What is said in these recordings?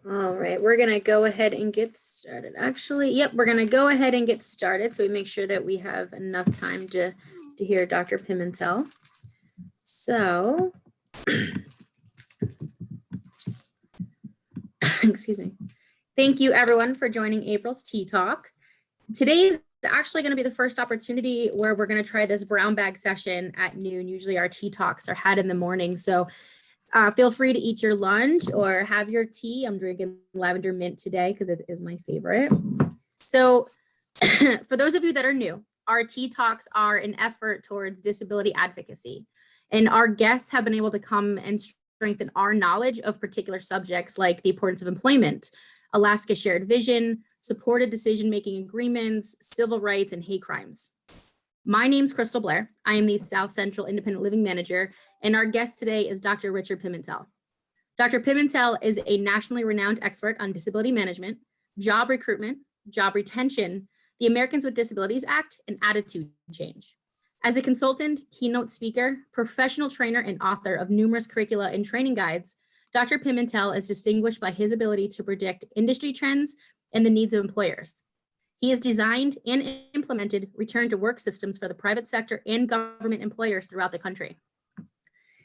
All right, we're gonna go ahead and get started. Actually, yep, we're gonna go ahead and get started so we make sure that we have enough time to hear Dr. Pimentel. So, excuse me. Thank you everyone for joining April's Tea Talk. Today is actually going to be the first opportunity where we're going to try this brown bag session at noon. Usually our tea talks are had in the morning. So feel free to eat your lunch or have your tea. I'm drinking lavender mint today because it is my favorite. So for those of you that are new, our tea talks are an effort towards disability advocacy. And our guests have been able to come and strengthen our knowledge of particular subjects like the importance of employment, Alaska Shared Vision, supported decision-making agreements, civil rights, and hate crimes. My name's Crystal Blair. I am the South Central Independent Living Manager, and our guest today is Dr. Richard Pimentel. Dr. Pimentel is a nationally renowned expert on disability management, job recruitment, job retention, the Americans with Disabilities Act, and attitude change. As a consultant, keynote speaker, professional trainer, and author of numerous curricula and training guides, Dr. Pimentel is distinguished by his ability to predict industry trends and the needs of employers. He has designed and implemented return to work systems for the private sector and government employers throughout the country.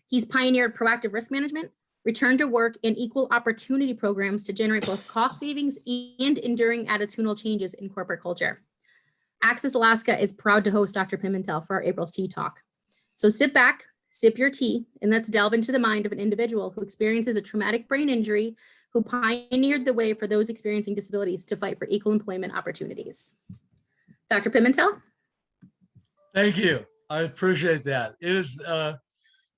He's pioneered proactive risk management, return to work, and equal opportunity programs to generate both cost savings and enduring attitudinal changes in corporate culture. Access Alaska is proud to host Dr. Pimentel for our April's Tea Talk. So sit back, sip your tea, and let's delve into the mind of an individual who experiences a traumatic brain injury, who pioneered the way for those experiencing disabilities to fight for equal employment opportunities. Dr. Pimentel? Thank you. I appreciate that. It is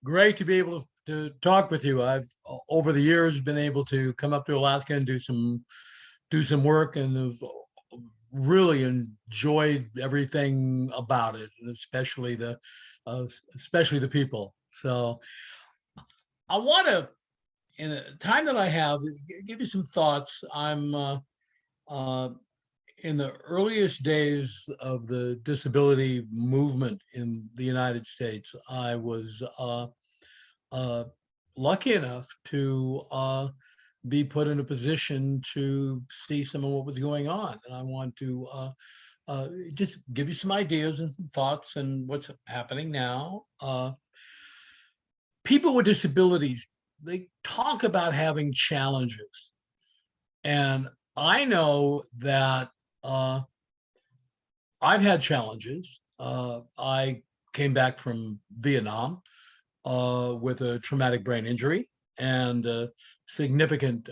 great to be able to talk with you. I've over the years been able to come up to Alaska and do some work, and have really enjoyed everything about it, and especially the people. So I want to, in the time that I have, give you some thoughts. I'm in the earliest days of the disability movement in the United States. I was lucky enough to be put in a position to see some of what was going on. And I want to just give you some ideas and some thoughts and what's happening now. People with disabilities, they talk about having challenges. And I know that I've had challenges. I came back from Vietnam with a traumatic brain injury and significant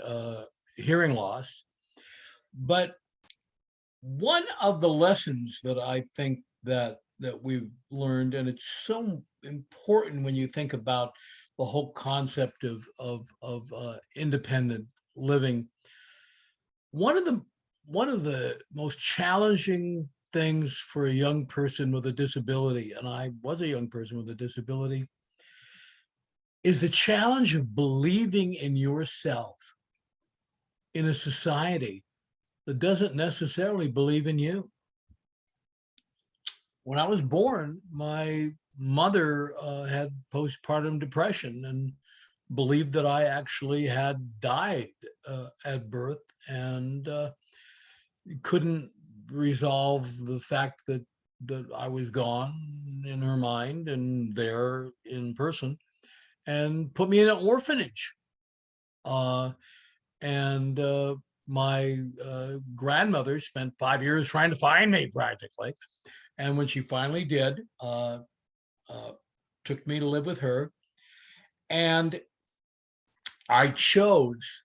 hearing loss. But one of the lessons that I think that we've learned, and it's so important when you think about the whole concept of independent living. One of the most challenging things for a young person with a disability, and I was a young person with a disability, is the challenge of believing in yourself in a society that doesn't necessarily believe in you. When I was born, my mother had postpartum depression and believed that I actually had died at birth, and couldn't resolve the fact that I was gone in her mind and there in person, and put me in an orphanage. My grandmother spent 5 years trying to find me, practically. And when she finally did, took me to live with her. And I chose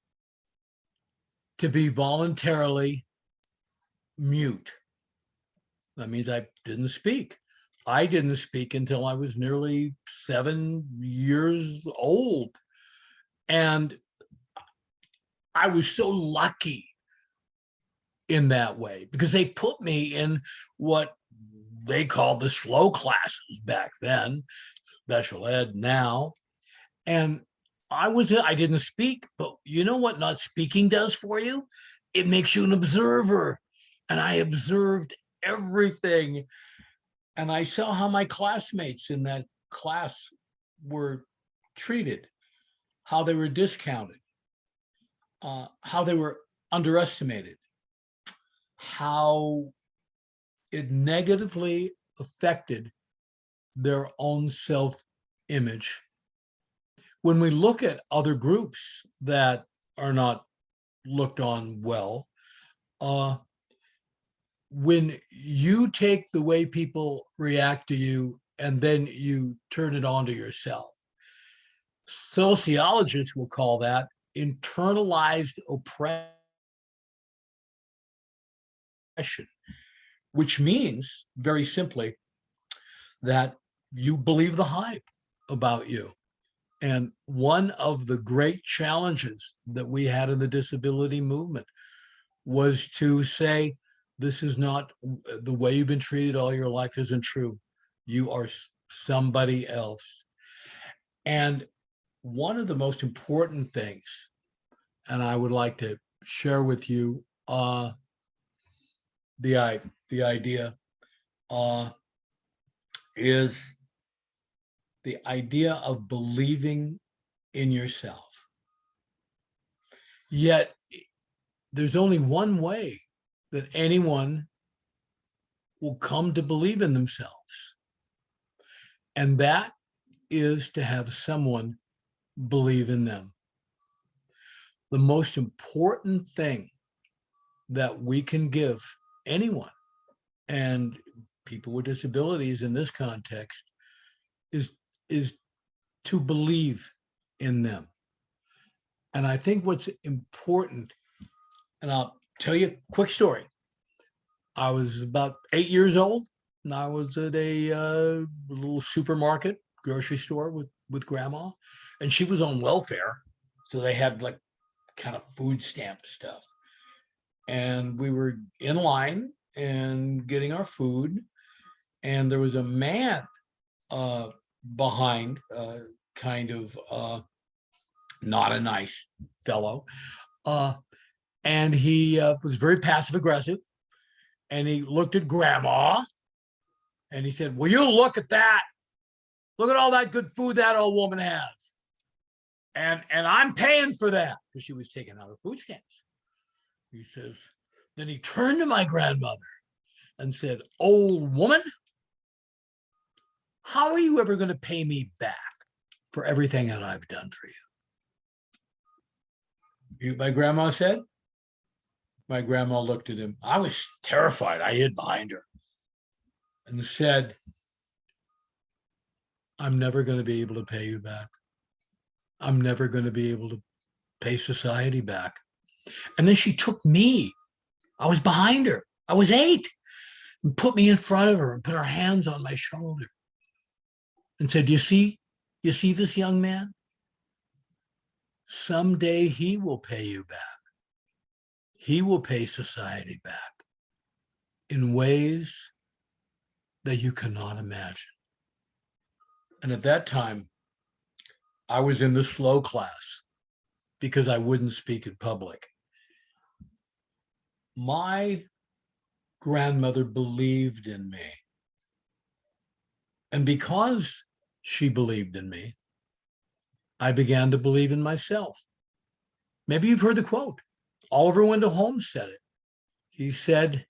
to be voluntarily mute. That means I didn't speak. I didn't speak until I was nearly 7 years old. And I was so lucky in that way, because they put me in what they called the slow classes back then, special ed now. And I didn't speak, but you know what not speaking does for you? It makes you an observer. And I observed everything. And I saw how my classmates in that class were treated, how they were discounted. how they were underestimated, how it negatively affected their own self-image. When we look at other groups that are not looked on well, when you take the way people react to you and then you turn it on to yourself, sociologists will call that internalized oppression, which means very simply that you believe the hype about you. And one of the great challenges that we had in the disability movement was to say, this is not the way you've been treated all your life isn't true. You are somebody else. And one of the most important things, and I would like to share with you the idea is the idea of believing in yourself. Yet there's only one way that anyone will come to believe in themselves, and that is to have someone believe in them. The most important thing that we can give anyone, and people with disabilities in this context, is to believe in them. And I think what's important, and I'll tell you a quick story. I was about 8 years old, and I was at a little supermarket, grocery store with grandma, and she was on welfare. So they had like kind of food stamp stuff. And we were in line and getting our food. And there was a man behind, kind of not a nice fellow. And he was very passive aggressive. And he looked at grandma and he said, "Will you look at that? Look at all that good food that old woman has. And I'm paying for that," because she was taking out her food stamps. He says, then he turned to my grandmother and said, "Old woman, how are you ever going to pay me back for everything that I've done for you?" My grandma said. My grandma looked at him. I was terrified. I hid behind her and said, "I'm never going to be able to pay you back. I'm never going to be able to pay society back." And then she took me. I was behind her. I was 8, and put me in front of her and put her hands on my shoulder and said, you see this young man? Someday he will pay you back. He will pay society back in ways that you cannot imagine. And at that time, I was in the slow class because I wouldn't speak in public. My grandmother believed in me. And because she believed in me, I began to believe in myself. Maybe you've heard the quote. Oliver Wendell Holmes said it. He said,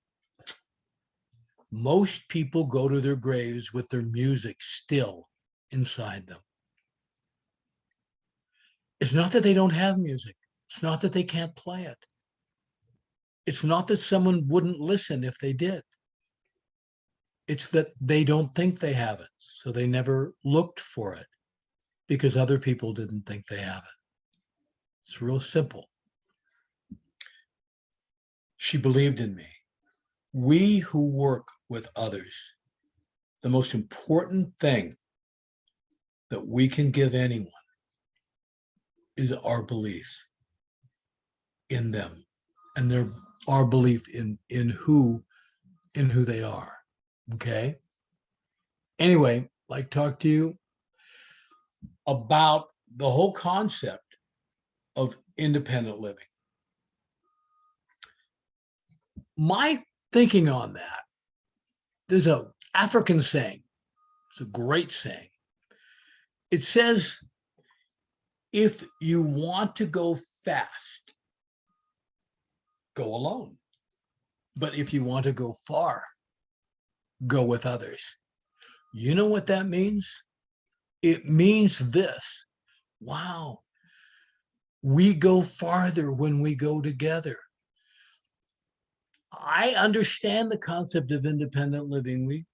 "Most people go to their graves with their music still inside them." It's not that they don't have music. It's not that they can't play it. It's not that someone wouldn't listen if they did. It's that they don't think they have it, so they never looked for it because other people didn't think they have it. It's real simple. She believed in me. We who work with others, the most important thing that we can give anyone is our belief in them and our belief in who they are. Okay. Anyway, I'd like to talk to you about the whole concept of independent living. My thinking on that, there's an African saying, it's a great saying. It says, if you want to go fast, go alone. But if you want to go far, go with others. You know what that means? It means this. Wow, we go farther when we go together. I understand the concept of independent living. We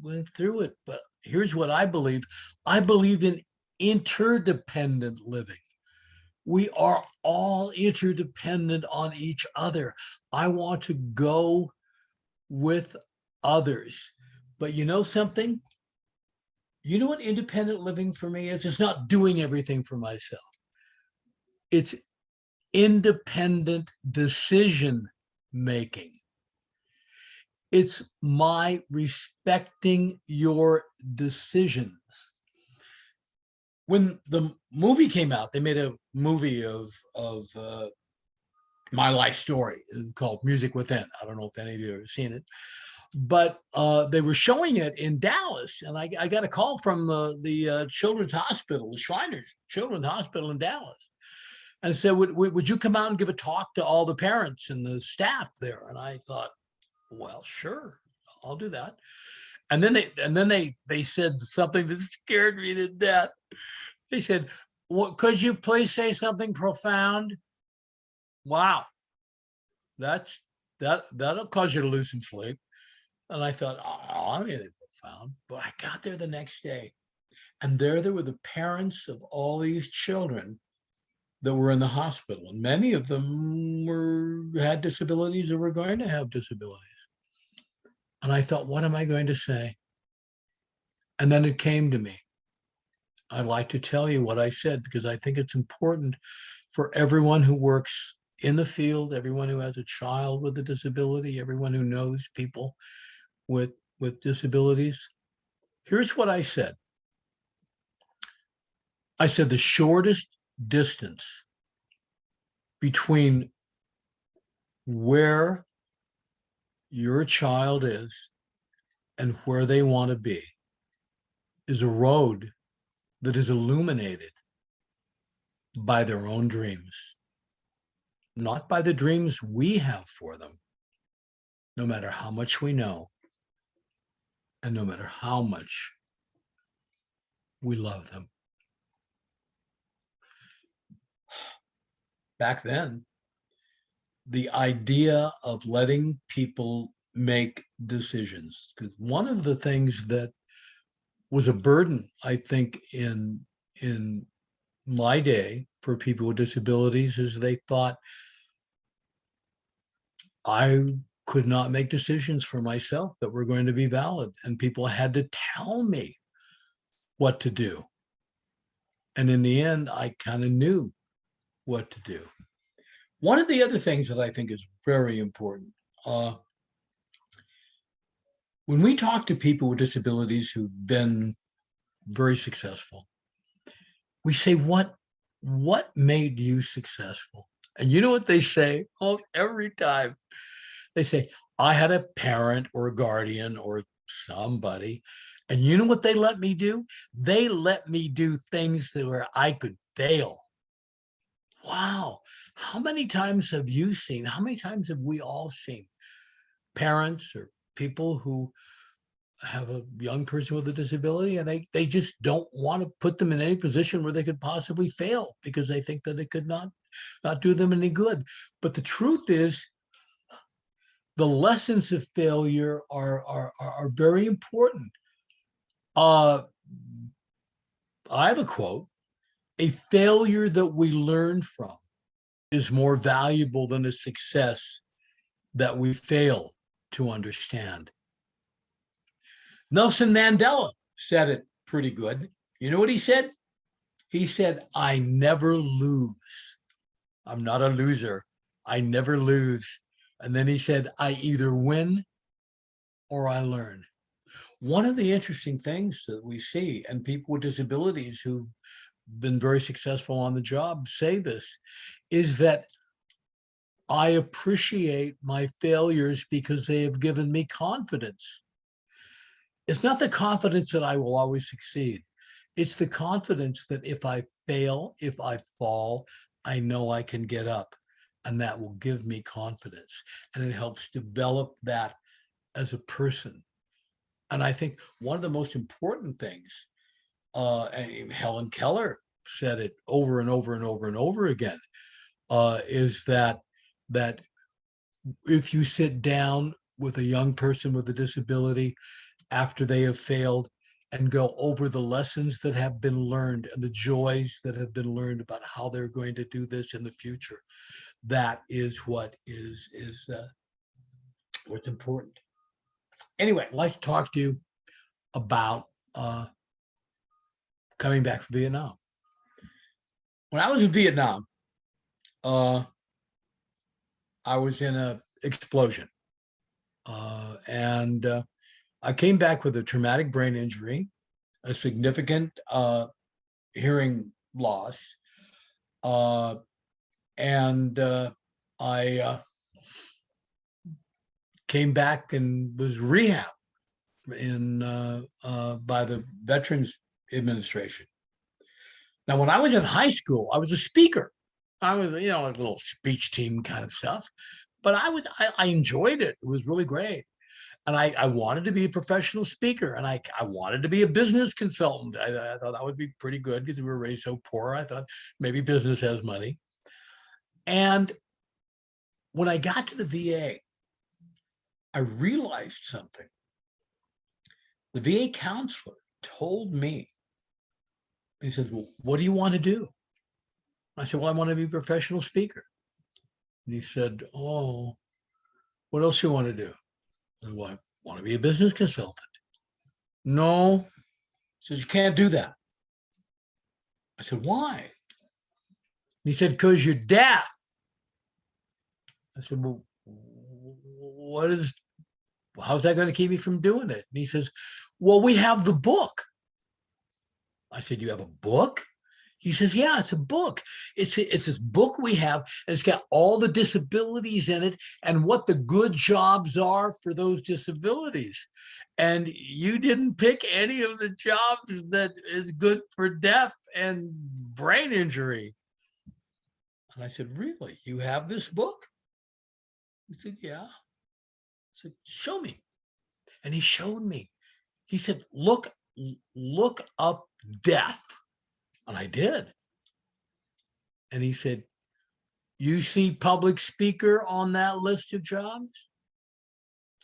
went through it, but here's what I believe. I believe in interdependent living. We are all interdependent on each other. I want to go with others. But you know something? You know what independent living for me is? It's not doing everything for myself. It's independent decision making. It's my respecting your decisions. When the movie came out, they made a movie of my life story called Music Within. I don't know if any of you have ever seen it, but they were showing it in Dallas, and I got a call from the Children's Hospital, the Shriners Children's Hospital in Dallas, and said, would you come out and give a talk to all the parents and the staff there? And I thought, well, sure, I'll do that. And then they said something that scared me to death. They said, well, could you please say something profound? Wow, that'll cause you to lose some sleep. And I thought, oh, I don't anything profound. But I got there the next day, and there were the parents of all these children that were in the hospital. And many of them had disabilities or were going to have disabilities. And I thought, what am I going to say? And then it came to me. I'd like to tell you what I said, because I think it's important for everyone who works in the field, everyone who has a child with a disability, everyone who knows people with disabilities. Here's what I said. I said the shortest distance between where your child is and where they want to be is a road that is illuminated by their own dreams, not by the dreams we have for them, no matter how much we know and no matter how much we love them. Back then, the idea of letting people make decisions, because one of the things that was a burden, I think, in my day for people with disabilities is they thought I could not make decisions for myself that were going to be valid, and people had to tell me what to do. And in the end, I kind of knew what to do. One of the other things that I think is very important, when we talk to people with disabilities who've been very successful, we say, what made you successful? And you know what they say almost every time? They say, I had a parent or a guardian or somebody, and you know what they let me do? They let me do things that where I could fail. Wow. How many times have you seen, how many times have we all seen parents or people who have a young person with a disability and they just don't want to put them in any position where they could possibly fail because they think that it could not do them any good. But the truth is, the lessons of failure are very important. I have a quote: a failure that we learn from is more valuable than a success that we fail to understand. Nelson Mandela said it pretty good. You know what he said? He said, I never lose. I'm not a loser. I never lose. And then he said, I either win or I learn. One of the interesting things that we see, and people with disabilities who've been very successful on the job say this, is that I appreciate my failures because they have given me confidence. It's not the confidence that I will always succeed. It's the confidence that if I fail, if I fall, I know I can get up. and that will give me confidence, and it helps develop that as a person. And I think one of the most important things, and Helen Keller said it over and over and over and over again, is that if you sit down with a young person with a disability after they have failed and go over the lessons that have been learned and the joys that have been learned about how they're going to do this in the future, that is what's important. Anyway, I'd like to talk to you about coming back from Vietnam. When I was in Vietnam, I was in an explosion. And I came back with a traumatic brain injury, a significant hearing loss, and I came back and was rehabbed by the Veterans Administration. Now, when I was in high school, I was a speaker. I was, a little speech team kind of stuff, but I enjoyed it. It was really great. And I wanted to be a professional speaker, and I wanted to be a business consultant. I thought that would be pretty good because we were raised so poor. I thought maybe business has money. And when I got to the VA, I realized something. The VA counselor told me, he says, "Well, what do you want to do?" I said, "Well, I want to be a professional speaker." And he said, "Oh, what else do you want to do?" I said, "Well, I want to be a business consultant." "No," he says, "you can't do that." I said, "Why?" He said, "Because you're deaf." I said, "Well, how's that going to keep me from doing it?" And he says, "Well, we have the book." I said, "You have a book?" He says, "Yeah, it's a book. It's this book we have, and it's got all the disabilities in it and what the good jobs are for those disabilities. And you didn't pick any of the jobs that is good for deaf and brain injury." And I said, "Really? You have this book?" He said, "Yeah." I said, "Show me." And he showed me. He said, look up deaf." And I did. And he said, "You see public speaker on that list of jobs?"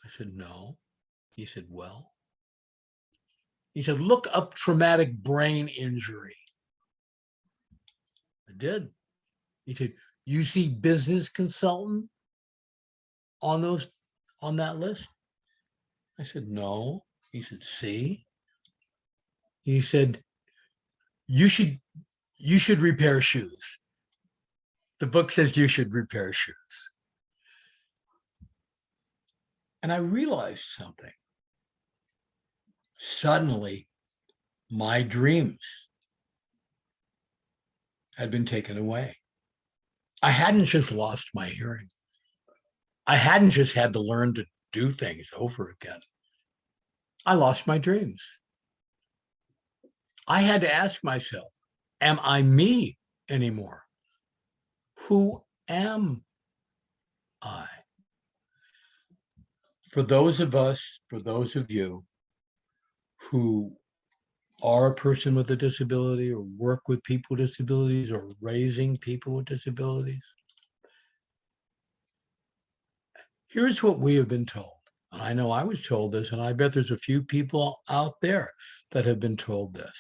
I said, "No." He said, "Well," he said, "look up traumatic brain injury." I did. He said, "You see business consultant on that list?" I said, "No." He said, "See?" He said, you should repair shoes. The book says you should repair shoes." And I realized something. Suddenly, my dreams had been taken away. I hadn't just lost my hearing. I hadn't just had to learn to do things over again. I lost my dreams. I had to ask myself, am I me anymore? Who am I? For those of you who are a person with a disability or work with people with disabilities or raising people with disabilities, here's what we have been told. And I know I was told this, and I bet there's a few people out there that have been told this.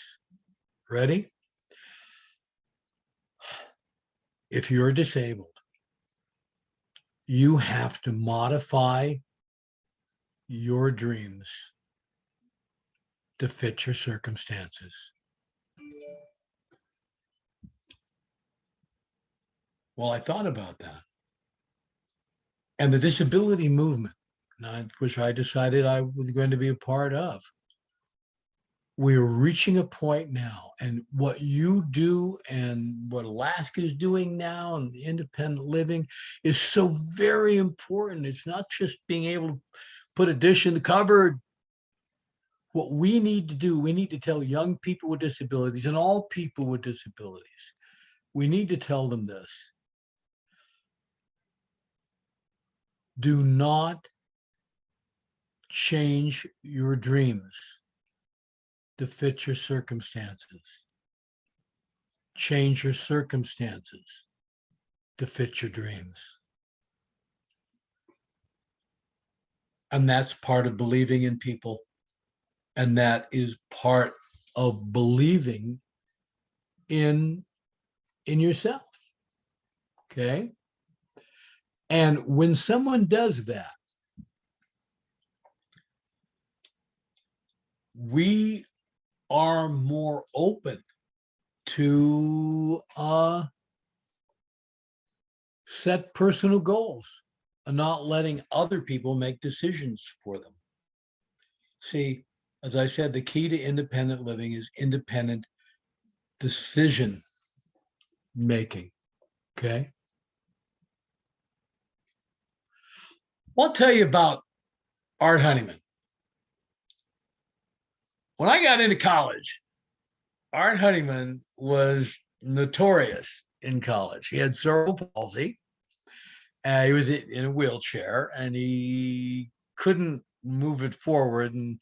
Ready? If you're disabled, you have to modify your dreams to fit your circumstances. Well, I thought about that. And the disability movement, which I decided I was going to be a part of, we're reaching a point now, and what you do and what Alaska is doing now and the independent living is so very important. It's not just being able to put a dish in the cupboard. What we need to do, we need to tell young people with disabilities and all people with disabilities, we need to tell them this. Do not change your dreams to fit your circumstances. Change your circumstances to fit your dreams. And that's part of believing in people. And that is part of believing in yourself. Okay. And when someone does that, we are more open to set personal goals and not letting other people make decisions for them. See, as I said, the key to independent living is independent decision making. Okay. I'll tell you about Art Honeyman. When I got into college, Art Honeyman was notorious in college. He had cerebral palsy. He was in a wheelchair and he couldn't move it forward and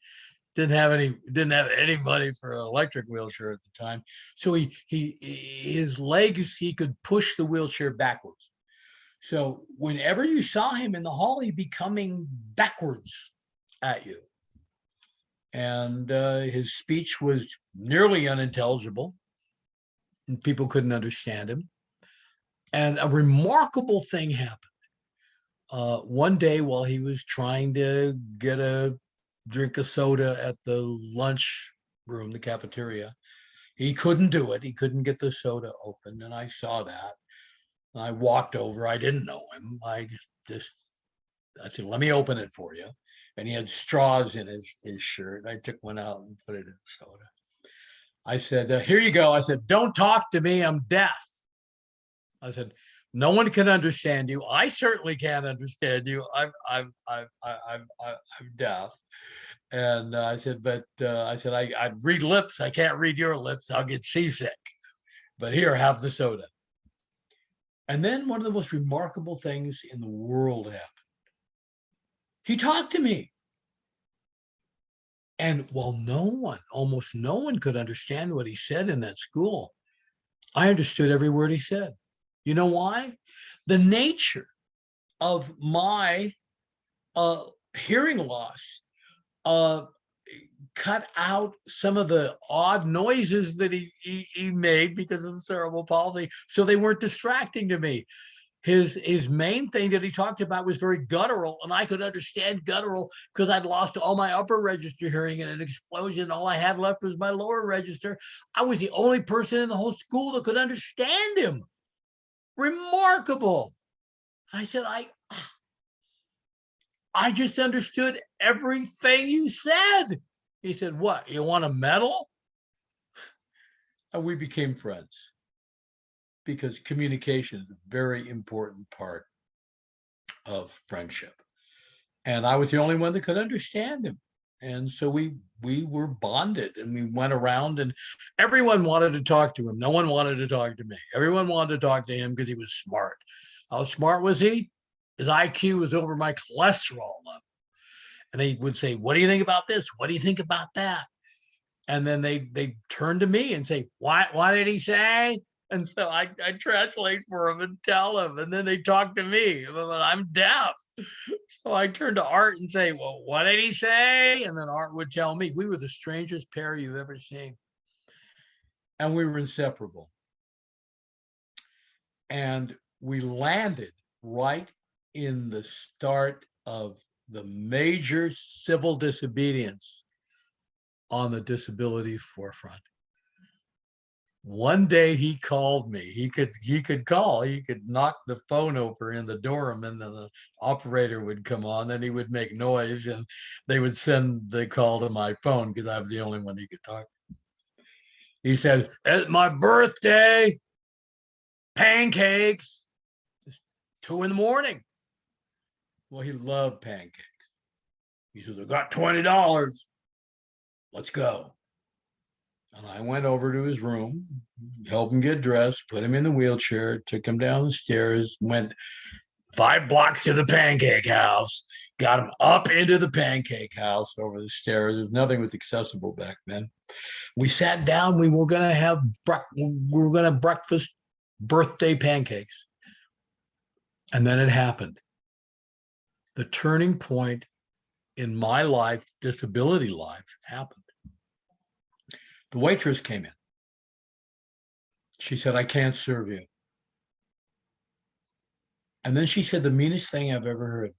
didn't have any money for an electric wheelchair at the time. So his legs, he could push the wheelchair backwards. So whenever you saw him in the hall, he'd be coming backwards at you. And his speech was nearly unintelligible and people couldn't understand him. And a remarkable thing happened. One day while he was trying to get a drink of soda at the lunch room, the cafeteria, he couldn't do it. He couldn't get the soda open. And I saw that. I walked over. I didn't know him. I said, let me open it for you. And he had straws in his shirt. I took one out and put it in the soda. I said, here you go. I said, don't talk to me. I'm deaf. I said, no one can understand you. I certainly can't understand you. I'm deaf. And I said, but I read lips. I can't read your lips. I'll get seasick. But here, have the soda. And then one of the most remarkable things in the world happened. He talked to me. And while almost no one could understand what he said in that school, I understood every word he said. You know why? The nature of my hearing loss cut out some of the odd noises that he made because of the cerebral palsy, so they weren't distracting to me. His main thing that he talked about was very guttural, and I could understand guttural because I'd lost all my upper register hearing in an explosion. All I had left was my lower register. I was the only person in the whole school that could understand him. Remarkable. I said, I just understood everything you said. He said, what, you want a medal? And we became friends because communication is a very important part of friendship. And I was the only one that could understand him. And so we were bonded and we went around and everyone wanted to talk to him. No one wanted to talk to me. Everyone wanted to talk to him because he was smart. How smart was he? His IQ was over my cholesterol level. And they would say, what do you think about this? What do you think about that? And then they turn to me and say, what did he say? And so I translate for him and tell him. And then they talk to me. I'm deaf. So I turned to Art and say, well, what did he say? And then Art would tell me. We were the strangest pair you've ever seen. And we were inseparable. And we landed right in the start of the major civil disobedience on the disability forefront. One day he called me. He could call. He could knock the phone over in the dorm, and then the operator would come on, and he would make noise, and they would send the call to my phone because I was the only one he could talk to. He said, "It's my birthday. Pancakes." It's 2 a.m. Well, he loved pancakes. He said, "I got $20. Let's go." And I went over to his room, helped him get dressed, put him in the wheelchair, took him down the stairs, went 5 blocks to the pancake house. Got him up into the pancake house over the stairs. There's nothing was accessible back then. We sat down. We were going to have breakfast birthday pancakes. And then it happened. The turning point in my life, disability life, happened. The waitress came in. She said, I can't serve you. And then she said the meanest thing I've ever heard.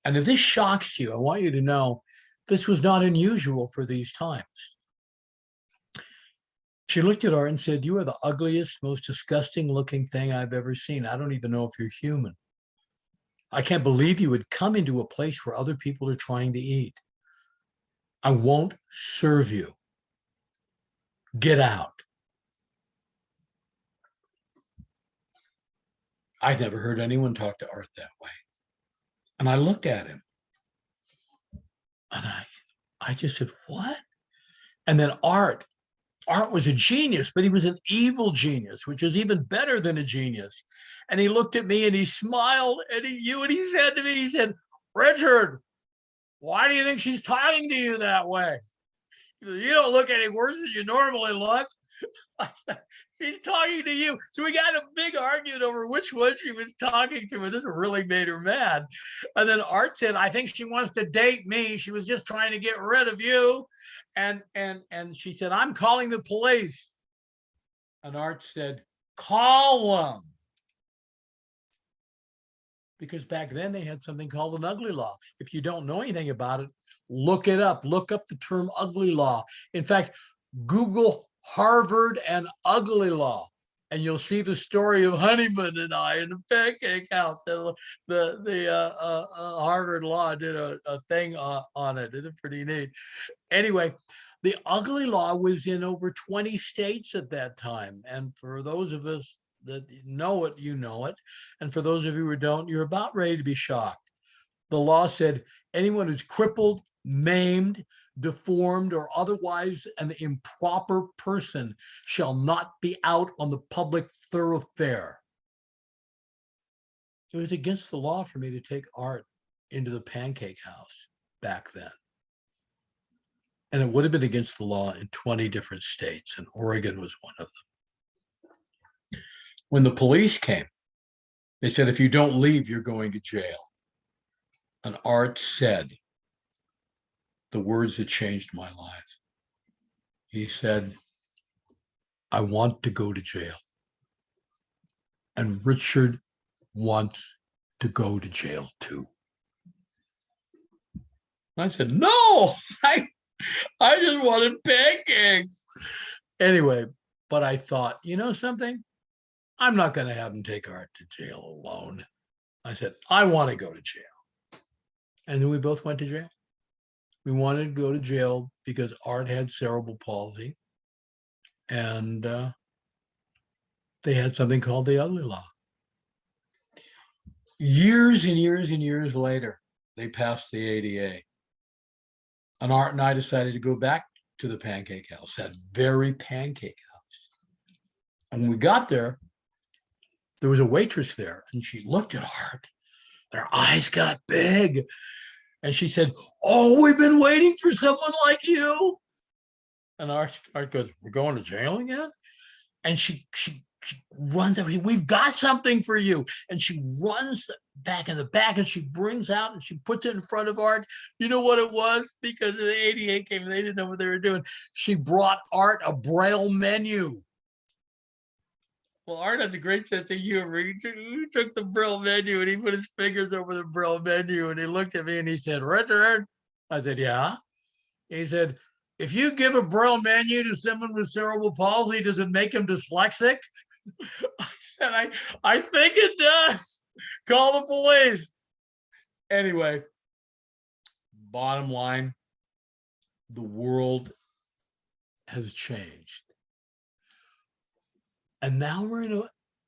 And if this shocks you, I want you to know this was not unusual for these times. She looked at Art and said, you are the ugliest, most disgusting looking thing I've ever seen. I don't even know if you're human. I can't believe you would come into a place where other people are trying to eat. I won't serve you. Get out. I'd never heard anyone talk to Art that way. And I looked at him and I just said, what? And then Art was a genius, but he was an evil genius, which is even better than a genius. And he looked at me and he smiled and he said to me, he said, Richard, why do you think she's talking to you that way? You don't look any worse than you normally look. She's talking to you. So we got a big argument over which one she was talking to, and this really made her mad. And then Art said, I think she wants to date me. She was just trying to get rid of you. And she said, I'm calling the police. And Art said, call them. Because back then they had something called an ugly law. If you don't know anything about it, look it up. Look up the term ugly law. In fact, Google Harvard and ugly law, and you'll see the story of Honeyman and I in the pancake house. The Harvard law did a thing on it. It's pretty neat. Anyway, the ugly law was in over 20 states at that time. And for those of us that know it, you know it. And for those of you who don't, you're about ready to be shocked. The law said anyone who's crippled, maimed, deformed, or otherwise an improper person shall not be out on the public thoroughfare. It was against the law for me to take Art into the pancake house back then. And it would have been against the law in 20 different states, and Oregon was one of them. When the police came, they said, if you don't leave, you're going to jail. And Art said the words that changed my life. He said, I want to go to jail. And Richard wants to go to jail too. I said, no, I just wanted pancakes. Anyway, but I thought, you know something? I'm not going to have him take Art to jail alone. I said, I want to go to jail. And then we both went to jail. We wanted to go to jail because Art had cerebral palsy. And they had something called the ugly law. Years and years and years later, they passed the ADA. And Art and I decided to go back to the pancake house, that very pancake house. And when we got there was a waitress there, and she looked at Art. Her eyes got big. And she said, oh, we've been waiting for someone like you. And Art goes, we're going to jail again? And she runs up, we've got something for you. And she runs back in the back and she brings out and she puts it in front of Art. You know what it was? Because the ADA came, they didn't know what they were doing. She brought Art a Braille menu. Well, Art has a great sense of humor. He took the Braille menu and he put his fingers over the Braille menu and he looked at me and he said, Richard. I said, yeah. He said, if you give a Braille menu to someone with cerebral palsy, does it make him dyslexic? I said, I think it does. Call the police. Anyway, bottom line, the world has changed. And now we're in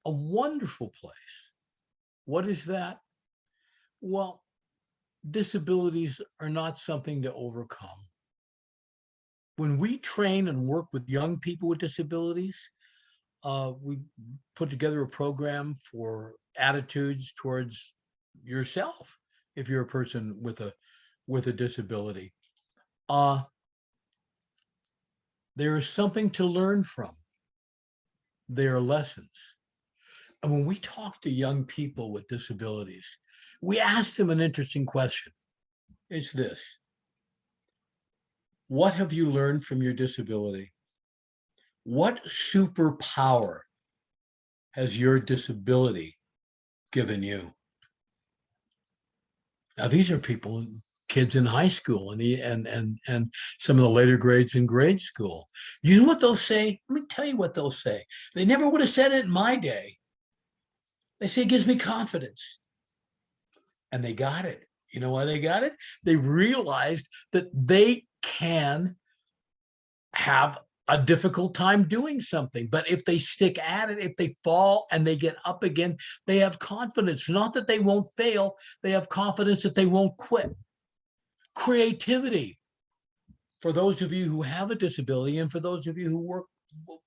a wonderful place. What is that? Well, disabilities are not something to overcome. When we train and work with young people with disabilities, we put together a program for attitudes towards yourself if you're a person with a disability. Uh, there is something to learn from. There are lessons. And when we talk to young people with disabilities, we ask them an interesting question. It's this: what have you learned from your disability? What superpower has your disability given you? Now, these are people, kids in high school and some of the later grades in grade school. You know what they'll say? Let me tell you what they'll say. They never would have said it in my day. They say it gives me confidence. And they got it. You know why they got it? They realized that they can have a difficult time doing something, but if they stick at it, if they fall and they get up again, they have confidence. Not that they won't fail, they have confidence that they won't quit. Creativity. For those of you who have a disability, and for those of you who work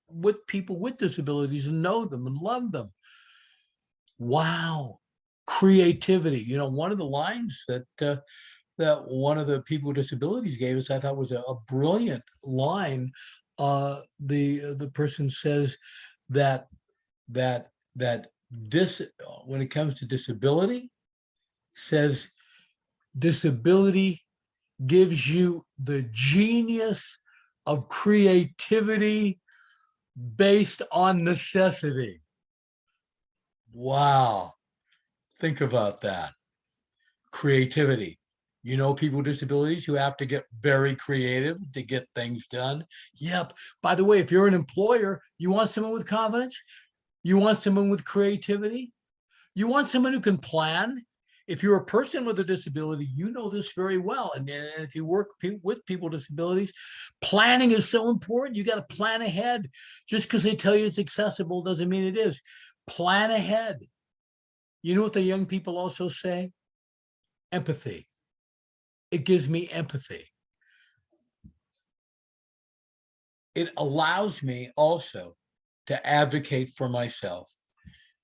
with people with disabilities and know them and love them, wow, creativity. You know, one of the lines that one of the people with disabilities gave us, I thought was a brilliant line. The person says that that that dis when it comes to disability, says disability gives you the genius of creativity based on necessity. Wow. Think about that. Creativity. You know, people with disabilities who have to get very creative to get things done. Yep. By the way, if you're an employer, you want someone with confidence, you want someone with creativity, you want someone who can plan. If you're a person with a disability, you know this very well. And if you work with people with disabilities, planning is so important. You got to plan ahead. Just because they tell you it's accessible doesn't mean it is. Plan ahead. You know what the young people also say? Empathy. It gives me empathy. It allows me also to advocate for myself.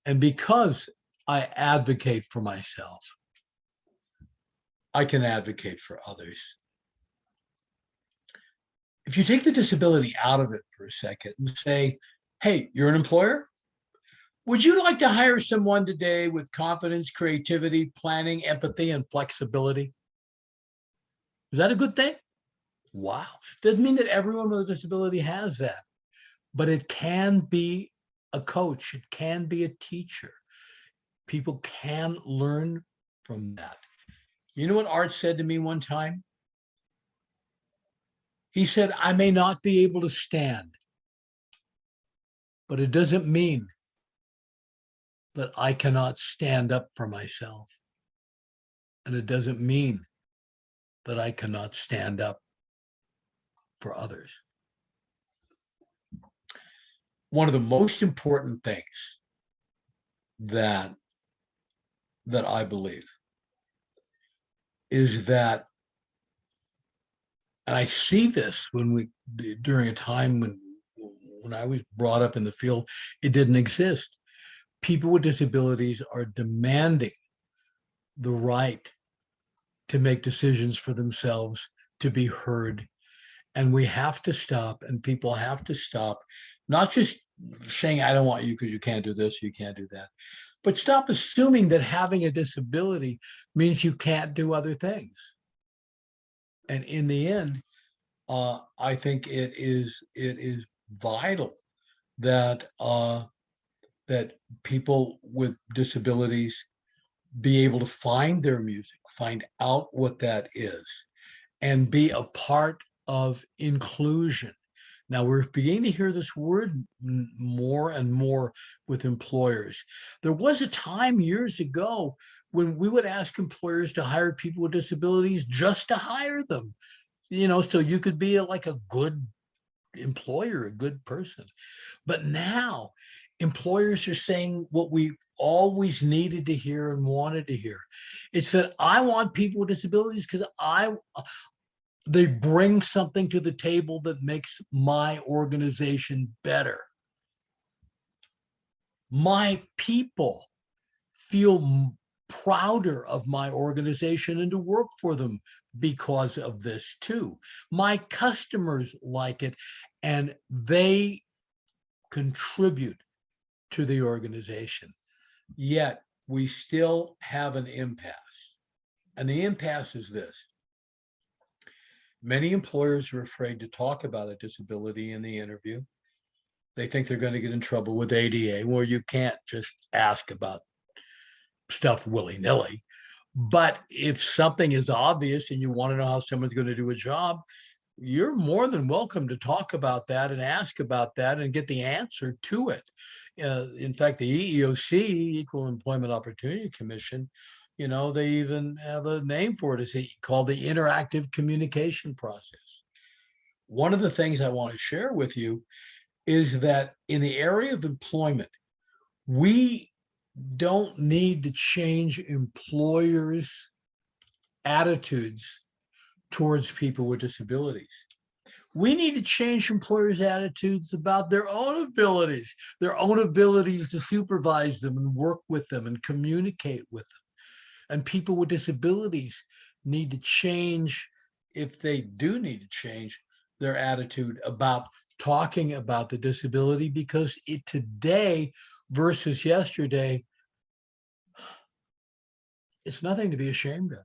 And because I advocate for myself, I can advocate for others. If you take the disability out of it for a second and say, hey, you're an employer? Would you like to hire someone today with confidence, creativity, planning, empathy, and flexibility? Is that a good thing? Wow. Doesn't mean that everyone with a disability has that, but it can be a coach. It can be a teacher. People can learn from that. You know what Art said to me one time? He said, I may not be able to stand, but it doesn't mean that I cannot stand up for myself. And it doesn't mean that I cannot stand up for others. One of the most important things that I believe is that, and I see this during a time when I was brought up in the field, it didn't exist. People with disabilities are demanding the right to make decisions for themselves, to be heard. And we have to stop, and people have to stop, not just saying, I don't want you because you can't do this, you can't do that, but stop assuming that having a disability means you can't do other things. And in the end, I think it is vital that that people with disabilities be able to find their music, find out what that is, and be a part of inclusion. Now we're beginning to hear this word more and more with employers. There was a time years ago when we would ask employers to hire people with disabilities just to hire them, you know, so you could be like a good employer, a good person. But now employers are saying what we always needed to hear and wanted to hear. It's that I want people with disabilities because they bring something to the table that makes my organization better. My people feel prouder of my organization and to work for them because of this too. My customers like it, and they contribute to the organization. Yet we still have an impasse. And the impasse is this. Many employers are afraid to talk about a disability in the interview. They think they're going to get in trouble with ADA, where you can't just ask about stuff willy-nilly. But if something is obvious and you want to know how someone's going to do a job, you're more than welcome to talk about that and ask about that and get the answer to it. In fact, the EEOC, Equal Employment Opportunity Commission, they even have a name for it. It's called the interactive communication process. One of the things I want to share with you is that in the area of employment, we don't need to change employers' attitudes towards people with disabilities. We need to change employers' attitudes about their own abilities to supervise them and work with them and communicate with them. And people with disabilities need to change, if they do need to change, their attitude about talking about the disability, because today versus yesterday, it's nothing to be ashamed of.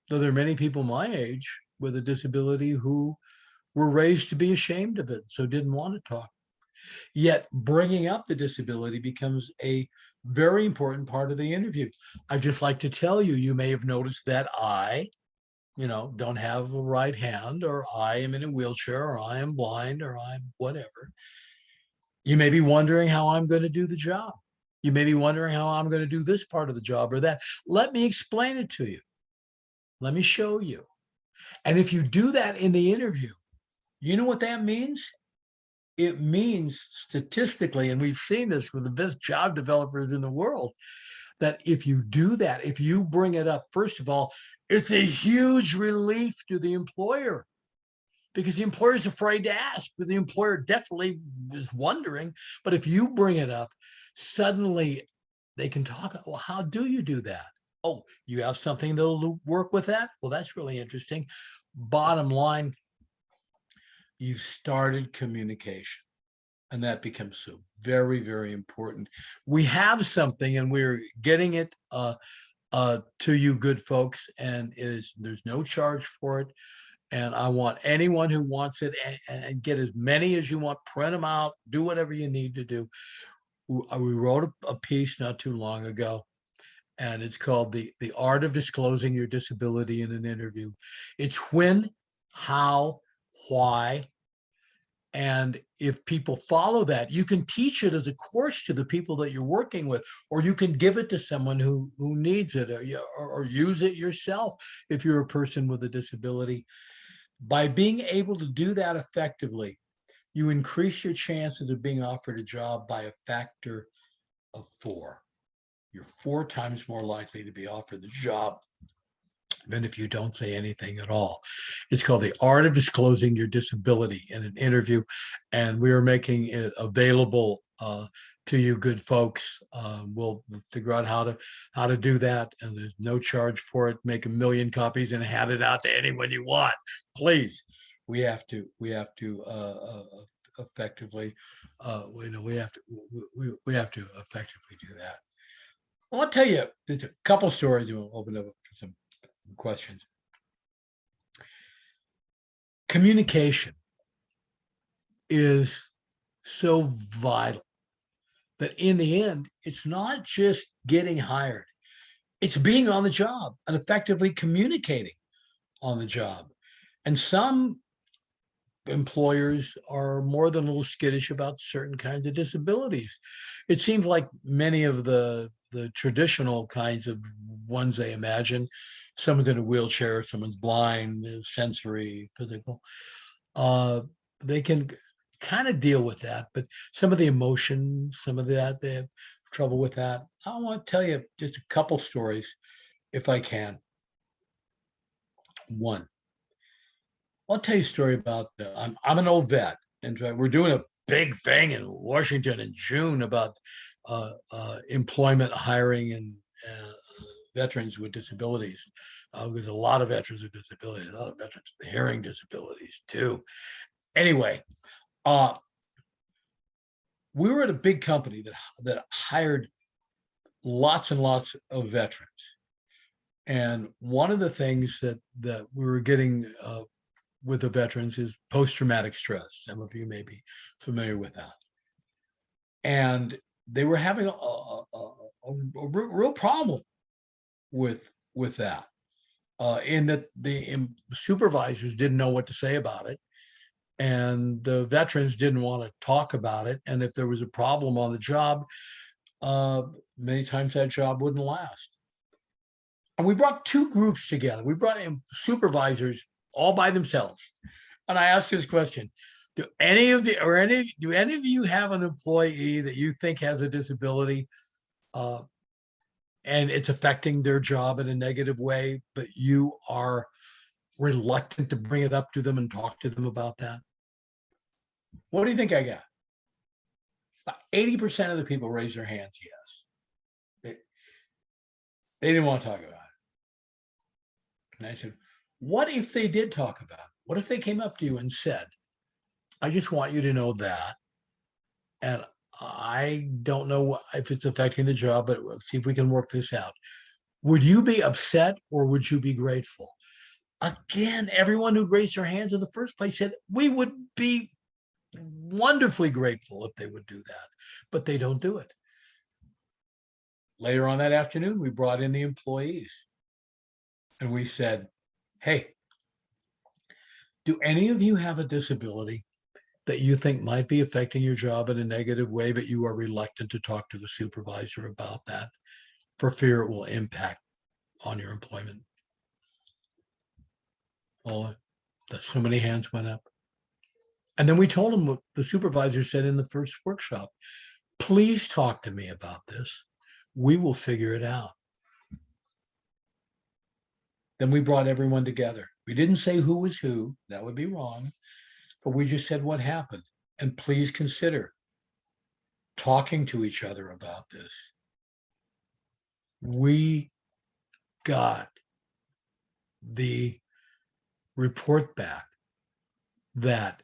Though there are many people my age with a disability who were raised to be ashamed of it, so didn't want to talk. Yet bringing up the disability becomes a very important part of the interview. I'd just like to tell you, you may have noticed that I, don't have a right hand, or I am in a wheelchair, or I am blind, or I'm whatever. You may be wondering how I'm going to do the job. You may be wondering how I'm going to do this part of the job or that. Let me explain it to you. Let me show you. And if you do that in the interview, you know what that means? It means statistically, and we've seen this with the best job developers in the world, that if you do that, if you bring it up, first of all, it's a huge relief to the employer, because the employer is afraid to ask, but the employer definitely is wondering. But if you bring it up, suddenly they can talk. Well, how do you do that? Oh, you have something that'll work with that? Well, that's really interesting. Bottom line, you've started communication, and that becomes so very, very important. We have something, and we're getting it to you good folks, and there's no charge for it. And I want anyone who wants it, and get as many as you want, print them out, do whatever you need to do. We wrote a piece not too long ago, and it's called the Art of Disclosing Your Disability in an Interview. It's when, how, why. And if people follow that, you can teach it as a course to the people that you're working with, or you can give it to someone who needs it, or use it yourself if you're a person with a disability. By being able to do that effectively, you increase your chances of being offered a job by a factor of 4. You're 4 times more likely to be offered the job than if you don't say anything at all. It's called the Art of Disclosing Your Disability in an Interview, and we are making it available to you good folks. We'll figure out how to do that, and there's no charge for it. Make 1 million copies and hand it out to anyone you want, please. We have to effectively, we have to effectively do that. Well, I'll tell you, there's a couple stories, and we'll open up for some questions. Communication is so vital that in the end, it's not just getting hired, it's being on the job and effectively communicating on the job. And some employers are more than a little skittish about certain kinds of disabilities. It seems like many of the traditional kinds of ones they imagine, someone's in a wheelchair, someone's blind, sensory, physical, they can kind of deal with that. But some of the emotion, some of that, they have trouble with that. I want to tell you just a couple stories, if I can. One, I'll tell you a story about, I'm an old vet, and we're doing a big thing in Washington in June about employment, hiring, veterans with disabilities. There's a lot of veterans with disabilities, a lot of veterans with hearing disabilities too. Anyway, we were at a big company that hired lots and lots of veterans. And one of the things that we were getting with the veterans is post-traumatic stress. Some of you may be familiar with that. And they were having a real problem with that, in that the supervisors didn't know what to say about it, and the veterans didn't want to talk about it. And if there was a problem on the job, many times that job wouldn't last. And we brought two groups together. We brought in supervisors all by themselves. And I asked this question: do any of you have an employee that you think has a disability, and it's affecting their job in a negative way, but you are reluctant to bring it up to them and talk to them about that? What do you think I got? About 80% of the people raised their hands yes. They didn't want to talk about it. And I said, what if they did talk about it? What if they came up to you and said, I just want you to know that, and I don't know if it's affecting the job, but let's see if we can work this out. Would you be upset or would you be grateful? Again, everyone who raised their hands in the first place said we would be wonderfully grateful if they would do that, but they don't do it. Later on that afternoon, we brought in the employees and we said, hey, do any of you have a disability that you think might be affecting your job in a negative way, but you are reluctant to talk to the supervisor about that for fear it will impact on your employment? Oh, so many hands went up. And then we told them what the supervisor said in the first workshop: please talk to me about this. We will figure it out. Then we brought everyone together. We didn't say who was who, that would be wrong, but we just said what happened. And please consider talking to each other about this. We got the report back that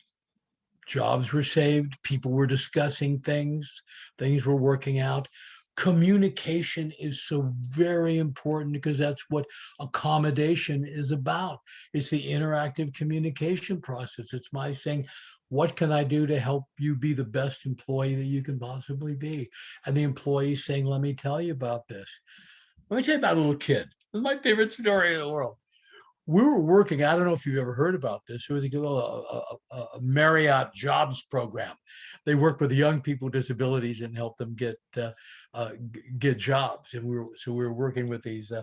jobs were saved, people were discussing things were working out. Communication is so very important because that's what accommodation is about. It's the interactive communication process. It's my saying, what can I do to help you be the best employee that you can possibly be? And the employee saying, let me tell you about this. Let me tell you about a little kid. This is my favorite story in the world. We were working, I don't know if you've ever heard about this. It was a Marriott jobs program. They work with young people with disabilities and help them get jobs. And we were working with these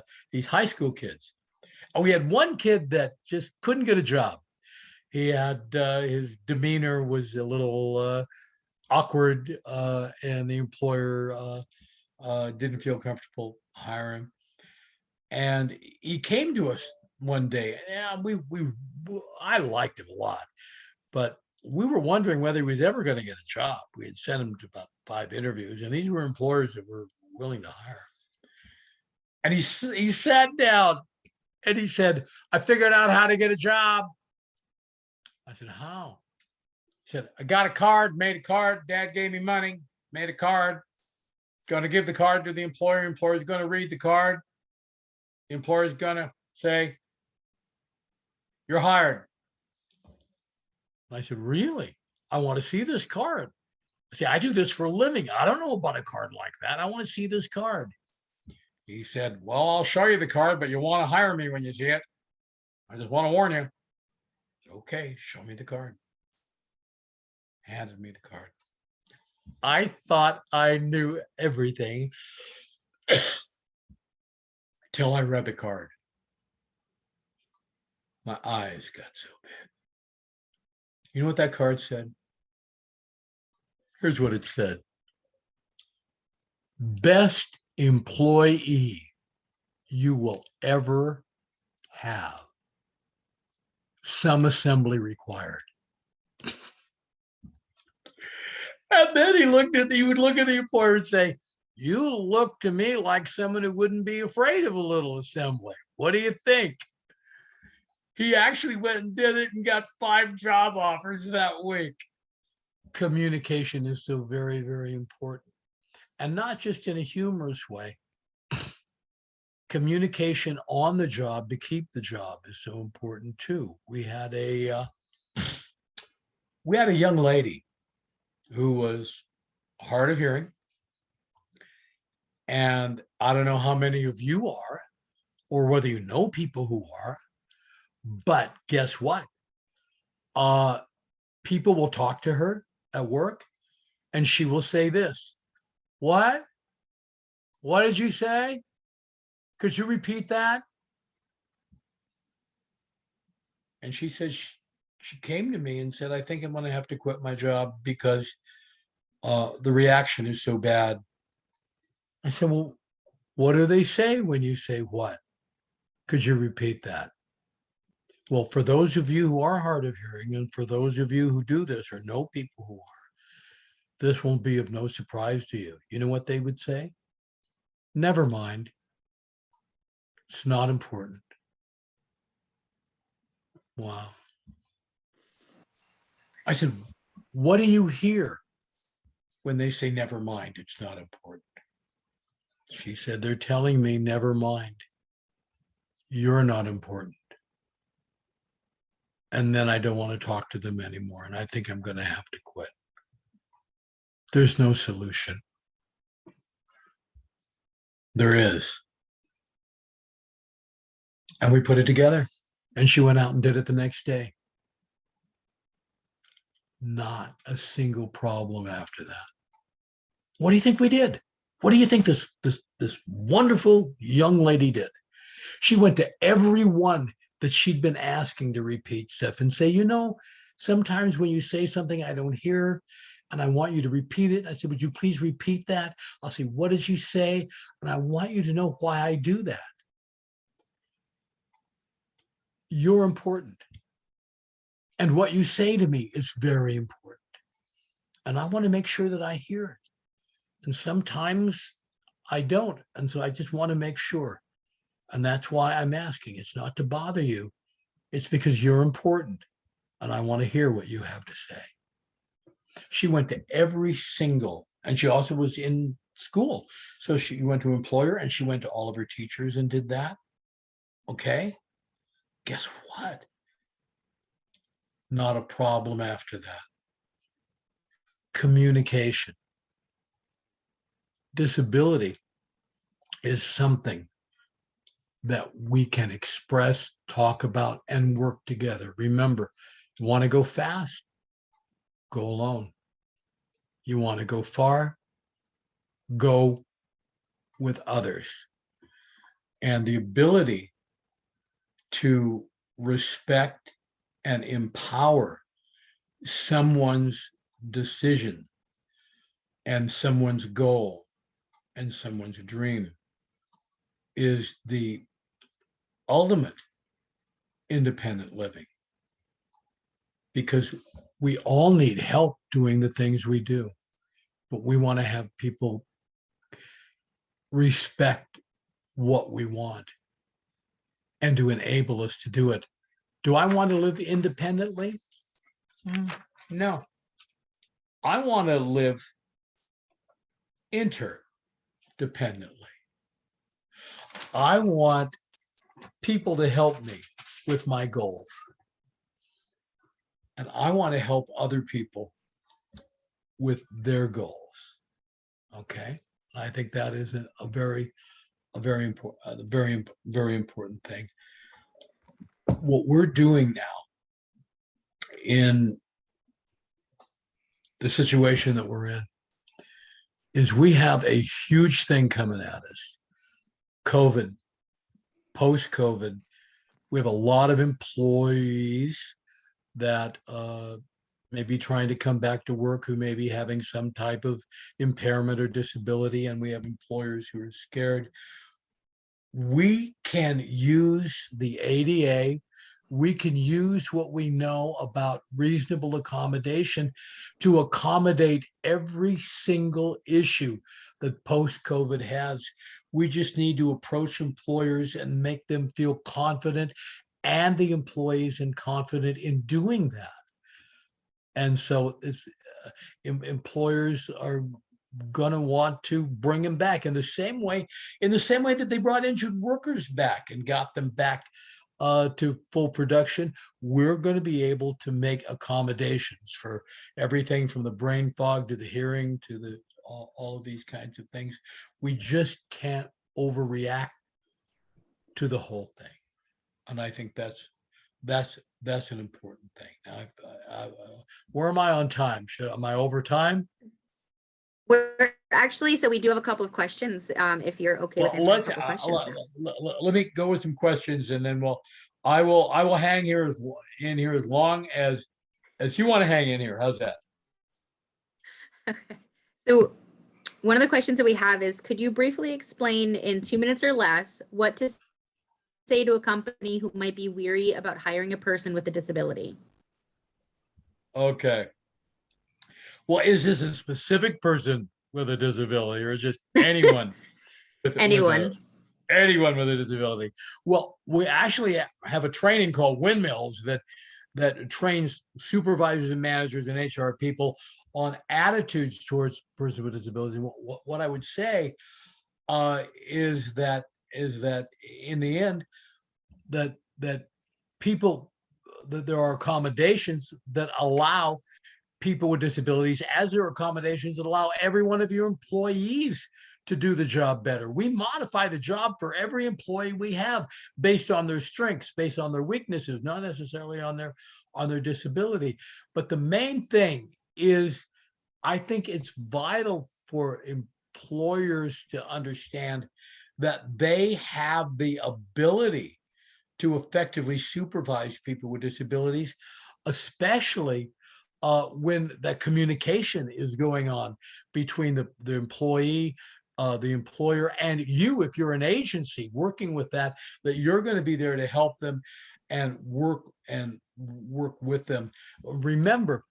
high school kids. And we had one kid that just couldn't get a job. He had his demeanor was a little awkward, and the employer didn't feel comfortable hiring. And he came to us one day. Yeah, I liked him a lot, but we were wondering whether he was ever going to get a job. We had sent him to about 5 interviews, and these were employers that were willing to hire. And he sat down and he said, I figured out how to get a job. I said, how? He said, I got a card, made a card. Dad gave me money, made a card. Going to give the card to the employer. Employer's going to read the card. The employer's going to say, you're hired. I said, really? I want to see this card. I said, I do this for a living. I don't know about a card like that. I want to see this card. He said, well, I'll show you the card, but you'll want to hire me when you see it. I just want to warn you. I said, okay, show me the card. Handed me the card. I thought I knew everything till I read the card. My eyes got so big. You know what that card said? Here's what it said. Best employee you will ever have. Some assembly required. And then he would look at the employer and say, you look to me like someone who wouldn't be afraid of a little assembly. What do you think? He actually went and did it and got 5 job offers that week. Communication is so very, very important. And not just in a humorous way. Communication on the job to keep the job is so important too. We had a young lady who was hard of hearing. And I don't know how many of you are, or whether you know people who are, but guess what? People will talk to her at work and she will say this. What? What did you say? Could you repeat that? And she says she came to me and said, I think I'm going to have to quit my job because the reaction is so bad. I said, well, what do they say when you say what? Could you repeat that? Well, for those of you who are hard of hearing, and for those of you who do this or know people who are, this won't be of no surprise to you. You know what they would say? Never mind. It's not important. Wow. I said, what do you hear when they say, never mind, it's not important? She said, they're telling me, never mind. You're not important. And then I don't want to talk to them anymore. And I think I'm going to have to quit. There's no solution. There is. And we put it together. And she went out and did it the next day. Not a single problem after that. What do you think we did? What do you think this wonderful young lady did? She went to everyone that she'd been asking to repeat stuff and say, you know, sometimes when you say something I don't hear and I want you to repeat it, I said, would you please repeat that? I'll say, what did you say? And I want you to know why I do that. You're important. And what you say to me is very important. And I want to make sure that I hear it. And sometimes I don't. And so I just want to make sure. And that's why I'm asking. It's not to bother you. It's because you're important. And I want to hear what you have to say. She went to every single, and she also was in school. So she went to employer and she went to all of her teachers and did that. Okay. Guess what? Not a problem after that. Communication. Disability is something that we can express, talk about, and work together. Remember, you want to go fast? Go alone. You want to go far? Go with others. And the ability to respect and empower someone's decision and someone's goal and someone's dream is the ultimate independent living, because we all need help doing the things we do, but we want to have people respect what we want and to enable us to do it. Do I want to live independently? No. I want to live interdependently. I want people to help me with my goals. And I want to help other people with their goals. Okay. I think that is a very important, very important thing. What we're doing now in the situation that we're in is we have a huge thing coming at us. COVID, post-COVID, we have a lot of employees that may be trying to come back to work who may be having some type of impairment or disability, and we have employers who are scared. We can use the ADA. We can use what we know about reasonable accommodation to accommodate every single issue that post-COVID has. We just need to approach employers and make them feel confident, and the employees and confident in doing that. And so it's employers are going to want to bring them back in the same way that they brought injured workers back and got them back to full production. We're going to be able to make accommodations for everything from the brain fog to the hearing to the all of these kinds of things. We just can't overreact to the whole thing, and I think that's an important thing. Now, where am I on time? Am I over time? We're actually, so we do have a couple of questions, if you're okay with Well, answering a couple questions now. let me go with some questions, and then I will hang here in here as long as you want to hang in here. How's that? Okay. So one of the questions that we have is, could you briefly explain in 2 minutes or less what to say to a company who might be weary about hiring a person with a disability? Okay. Well, is this a specific person with a disability, or just anyone Anyone. anyone with a disability? Well, we actually have a training called Windmills that trains supervisors and managers and HR people on attitudes towards person with disability. What I would say is that in the end, that people, that there are accommodations that allow people with disabilities, as there are accommodations that allow every one of your employees to do the job better. We modify the job for every employee we have based on their strengths, based on their weaknesses, not necessarily on their disability. But the main thing is, I think it's vital for employers to understand that they have the ability to effectively supervise people with disabilities, especially when that communication is going on between the employee, the employer, and you, if you're an agency working with that you're going to be there to help them and work with them. Remember,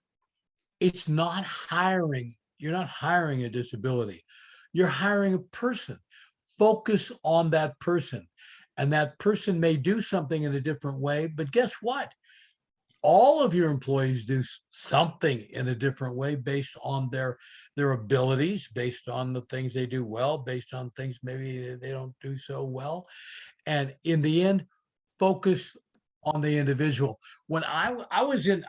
it's not hiring. You're not hiring a disability. You're hiring a person. Focus on that person. And that person may do something in a different way, but guess what? All of your employees do something in a different way based on their abilities, based on the things they do well, based on things maybe they don't do so well. And in the end, focus on the individual. When I was in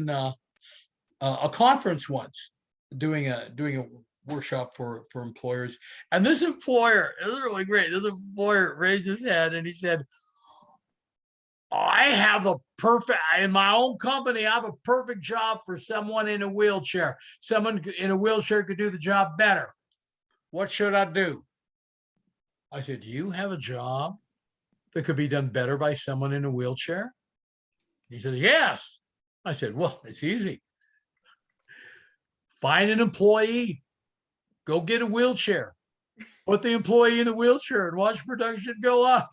a conference once doing a workshop for employers, and this employer, it was really great. This employer raised his hand and he said, I have in my own company, I have a perfect job for someone in a wheelchair. Someone in a wheelchair could do the job better. What should I do? I said, you have a job that could be done better by someone in a wheelchair? He said, yes. I said, well, it's easy. Find an employee, go get a wheelchair, put the employee in the wheelchair and watch production go up.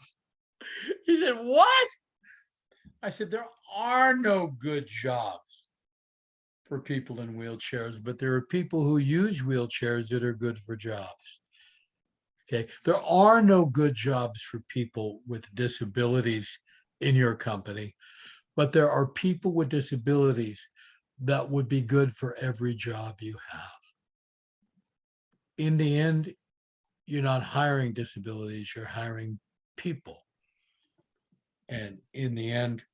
He said, what? I said, there are no good jobs for people in wheelchairs, but there are people who use wheelchairs that are good for jobs. Okay. There are no good jobs for people with disabilities in your company, but there are people with disabilities that would be good for every job you have. In the end, you're not hiring disabilities, you're hiring people. And in the end,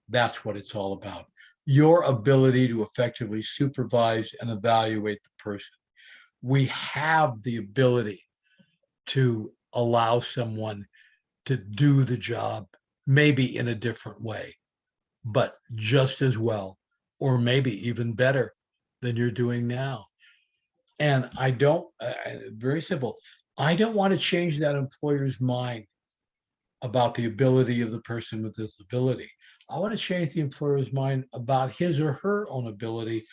that's what it's all about. Your ability to effectively supervise and evaluate the person. We have the ability to allow someone to do the job, maybe in a different way, but just as well, or maybe even better than you're doing now. And I don't, very simple, I don't want to change that employer's mind about the ability of the person with disability. I want to change the employer's mind about his or her own ability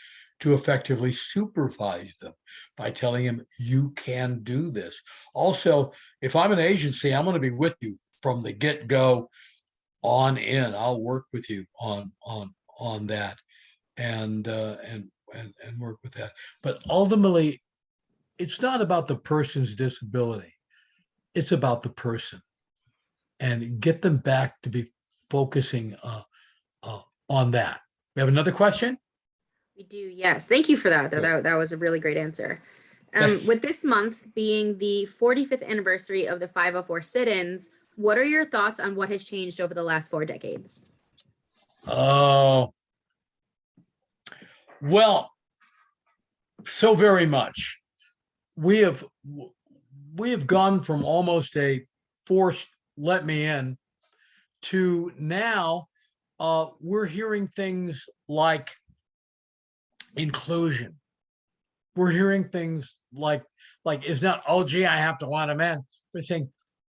to effectively supervise them by telling him, you can do this. Also, if I'm an agency, I'm going to be with you from the get-go on in. I'll work with you on that and work with that. But ultimately, it's not about the person's disability. It's about the person, and get them back to be focusing on that. We have another question? We do, yes. Thank you for that. Good. That was a really great answer. Thanks. With this month being the 45th anniversary of the 504 sit-ins, what are your thoughts on what has changed over the last 4 decades? Oh, well, so very much. We have gone from almost a forced let me in to now we're hearing things like inclusion. We're hearing things like it's not, oh gee, I have to let them in. We're saying,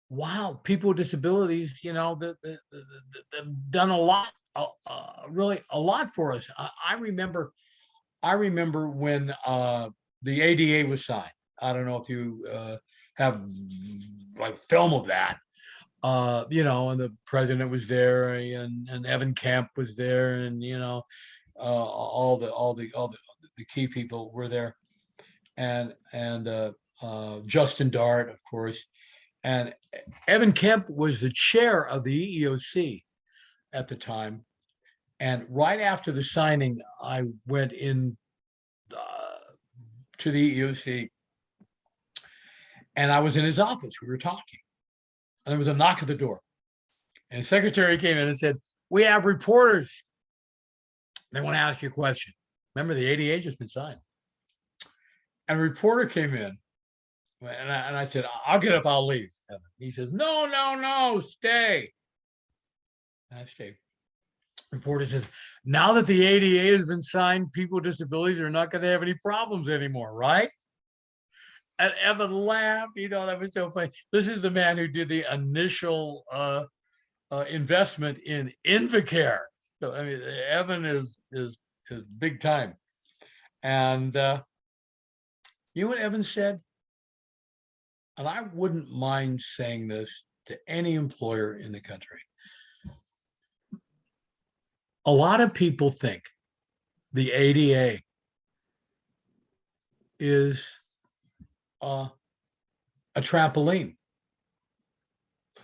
wow, people with disabilities, they've done a lot, really a lot for us. I remember when the ADA was signed. I don't know if you have like film of that. And the president was there, and Evan Kemp was there, and all the key people were there, and Justin Dart, of course, and Evan Kemp was the chair of the EEOC at the time. And right after the signing, I went in to the EEOC, and I was in his office. We were talking, and there was a knock at the door, and the secretary came in and said, "We have reporters. They want to ask you a question." Remember, the ADA just been signed. And a reporter came in, and I said, "I'll get up, I'll leave." He says, "No, no, no, stay." And I stayed. Reporter says, "Now that the ADA has been signed, people with disabilities are not going to have any problems anymore, right?" And Evan laughed. That was so funny. This is the man who did the initial investment in Invacare. So I mean, Evan is big time. And you know what Evan said? And I wouldn't mind saying this to any employer in the country. A lot of people think the ADA is a trampoline,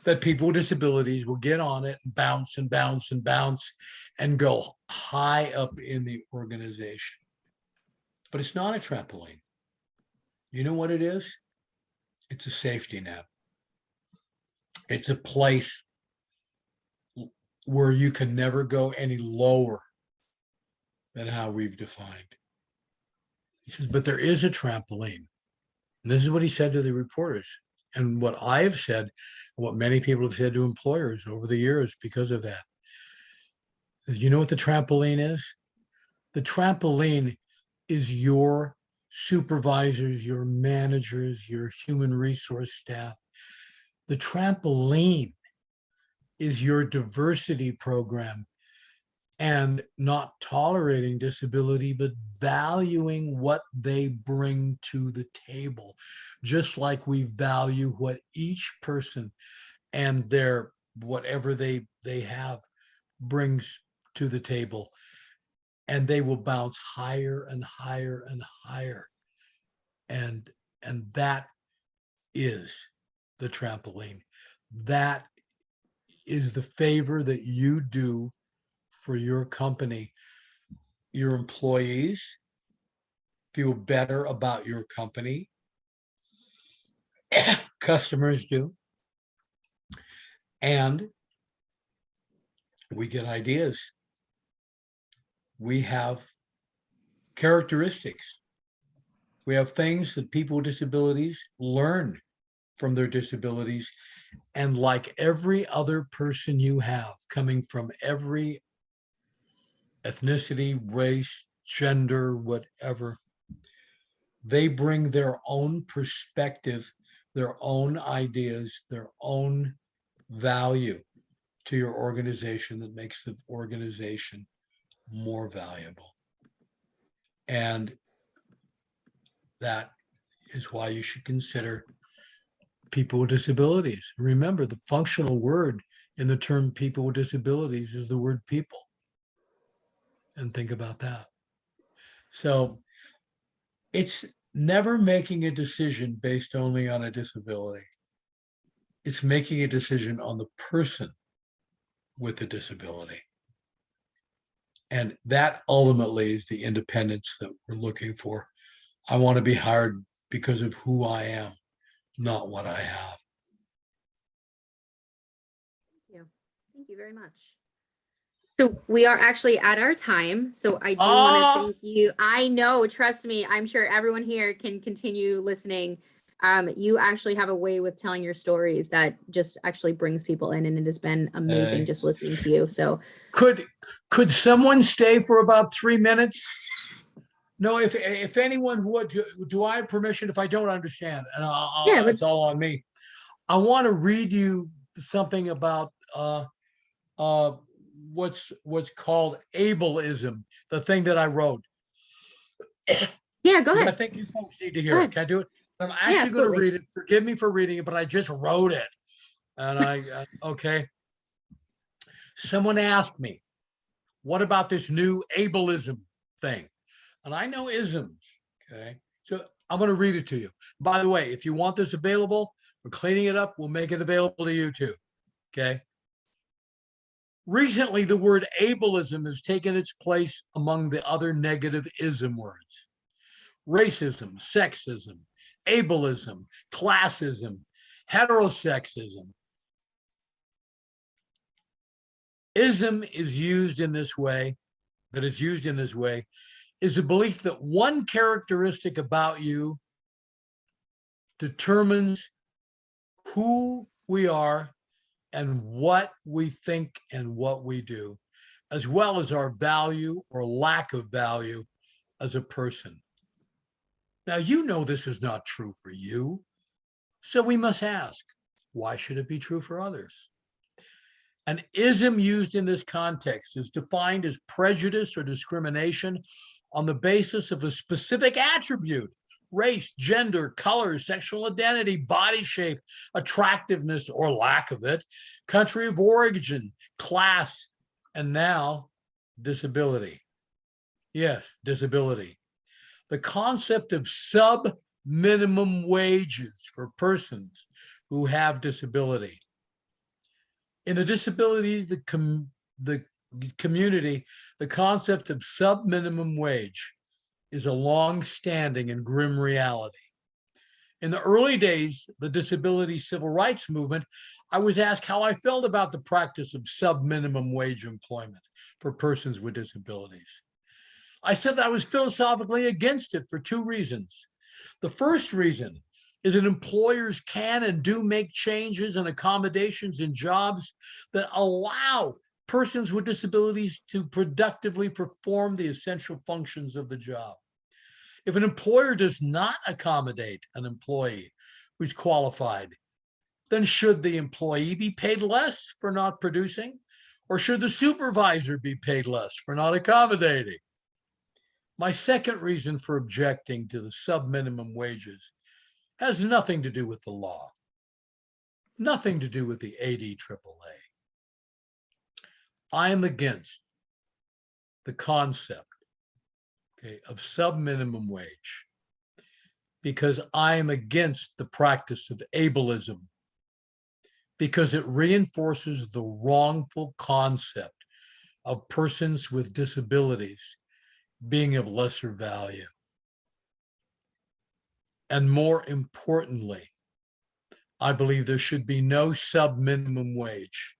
that people with disabilities will get on it and bounce and bounce and bounce and go high up in the organization. But it's not a trampoline. You know what it is? It's a safety net. It's a place where you can never go any lower than how we've defined. He says, but there is a trampoline. And this is what he said to the reporters. And what I have said, what many people have said to employers over the years because of that. Is, you know what the trampoline is? The trampoline is your supervisors, your managers, your human resource staff. The trampoline is your diversity program, and not tolerating disability, but valuing what they bring to the table, just like we value what each person and their whatever they have brings to the table. And they will bounce higher and higher and higher. And that is the trampoline. That is the favor that you do for your company. Your employees feel better about your company. Customers do. And we get ideas. We have characteristics. We have things that people with disabilities learn from their disabilities. And like every other person you have, coming from every ethnicity, race, gender, whatever, they bring their own perspective, their own ideas, their own value to your organization that makes the organization more valuable. And that is why you should consider people with disabilities. Remember, the functional word in the term people with disabilities is the word people. And think about that. So it's never making a decision based only on a disability. It's making a decision on the person with the disability. And that ultimately is the independence that we're looking for. I want to be hired because of who I am, not what I have. Thank you. Thank you very much. So we are actually at our time. So I do want Oh, to thank you. I know, trust me, I'm sure everyone here can continue listening. You actually have a way with telling your stories that just actually brings people in, and it has been amazing just listening to you. So could someone stay for about 3 minutes? No, if anyone would, do I have permission if I don't understand? And yeah, but it's all on me. I want to read you something about what's called ableism, the thing that I wrote. yeah, go Because I ahead. think you folks need to Go hear it. ahead. Can I do it? I'm Yeah, actually going to absolutely. read it. Forgive me for reading it, but I just wrote it. And okay. Someone asked me, what about this new ableism thing? And I know isms. Okay. So I'm going to read it to you. By the way, if you want this available, we're cleaning it up. We'll make it available to you too. Okay. Recently, the word ableism has taken its place among the other negative ism words. Racism, sexism, ableism, classism, heterosexism. Ism is used in this way, is the belief that one characteristic about you determines who we are and what we think and what we do, as well as our value or lack of value as a person. Now, you know this is not true for you, so we must ask, why should it be true for others? An ism used in this context is defined as prejudice or discrimination on the basis of a specific attribute: race, gender, color, sexual identity, body shape, attractiveness or lack of it, country of origin, class, and now disability. Yes, disability. The concept of sub-minimum wages for persons who have disability. In the disability, the community, the concept of sub-minimum wage is a long-standing and grim reality. In the early days, the disability civil rights movement, I was asked how I felt about the practice of sub-minimum wage employment for persons with disabilities. I said that I was philosophically against it for two reasons. The first reason is that employers can and do make changes and accommodations in jobs that allow persons with disabilities to productively perform the essential functions of the job. If an employer does not accommodate an employee who's qualified, then should the employee be paid less for not producing? Or should the supervisor be paid less for not accommodating? My second reason for objecting to the sub-minimum wages has nothing to do with the law, nothing to do with the ADAAA. I am against the concept, okay, of sub-minimum wage because I am against the practice of ableism, because it reinforces the wrongful concept of persons with disabilities being of lesser value. And more importantly, I believe there should be no sub-minimum wage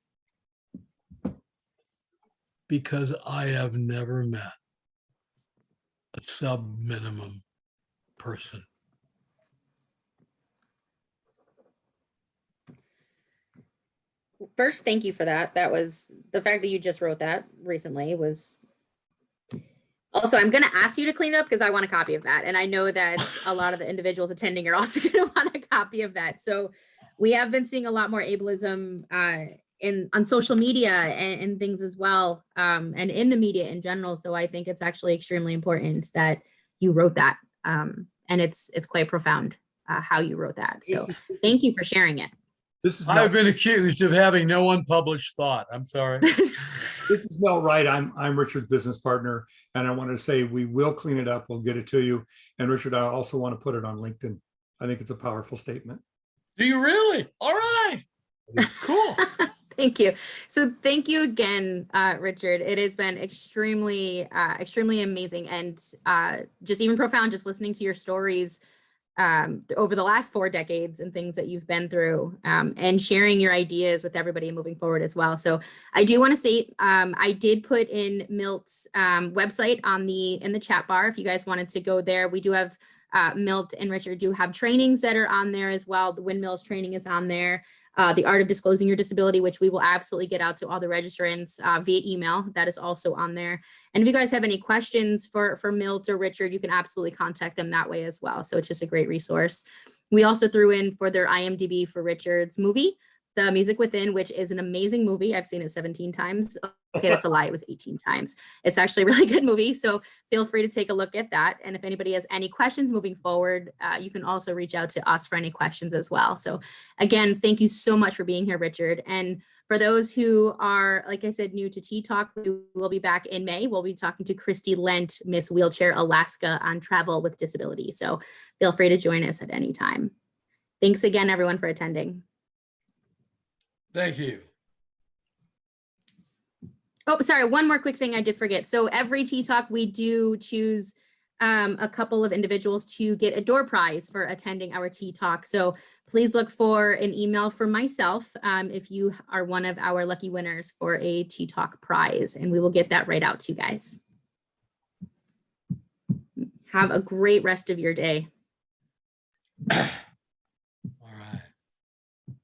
because I have never met a sub-minimum person. First, thank you for that. That was the fact that you just wrote that recently was also, I'm going to ask you to clean up because I want a copy of that. And I know that a lot of the individuals attending are also going to want a copy of that. So we have been seeing a lot more ableism on social media and things as well, and in the media in general. So I think it's actually extremely important that you wrote that. And it's quite profound how you wrote that. So thank you for sharing it. This is I've been accused of having no unpublished thought. I'm sorry. This is Mel Wright. I'm Richard's business partner, and I want to say we will clean it up. We'll get it to you. And Richard, I also want to put it on LinkedIn. I think it's a powerful statement. Do you really? All right. Cool. Thank you. So thank you again, Richard. It has been extremely amazing and just even profound just listening to your stories over the last 4 decades and things that you've been through and sharing your ideas with everybody moving forward as well. So I do want to state, I did put in Milt's website in the chat bar if you guys wanted to go there. We do have Milt and Richard do have trainings that are on there as well. The windmills training is on there. The art of disclosing your disability, which we will absolutely get out to all the registrants via email. That is also on there. And if you guys have any questions for Milt or Richard, you can absolutely contact them that way as well. So it's just a great resource. We also threw in for their IMDb for Richard's movie, The Music Within, which is an amazing movie. I've seen it 17 times. Okay, that's a lie. It was 18 times. It's actually a really good movie. So feel free to take a look at that. And if anybody has any questions moving forward, you can also reach out to us for any questions as well. So again, thank you so much for being here, Richard. And for those who are, like I said, new to Tea Talk, we will be back in May. We'll be talking to Christy Lent, Miss Wheelchair Alaska, on travel with disability. So feel free to join us at any time. Thanks again, everyone, for attending. Thank you. Oh, sorry. One more quick thing I did forget. So every Tea Talk, we do choose a couple of individuals to get a door prize for attending our Tea Talk. So please look for an email from myself if you are one of our lucky winners for a Tea Talk prize, and we will get that right out to you guys. Have a great rest of your day.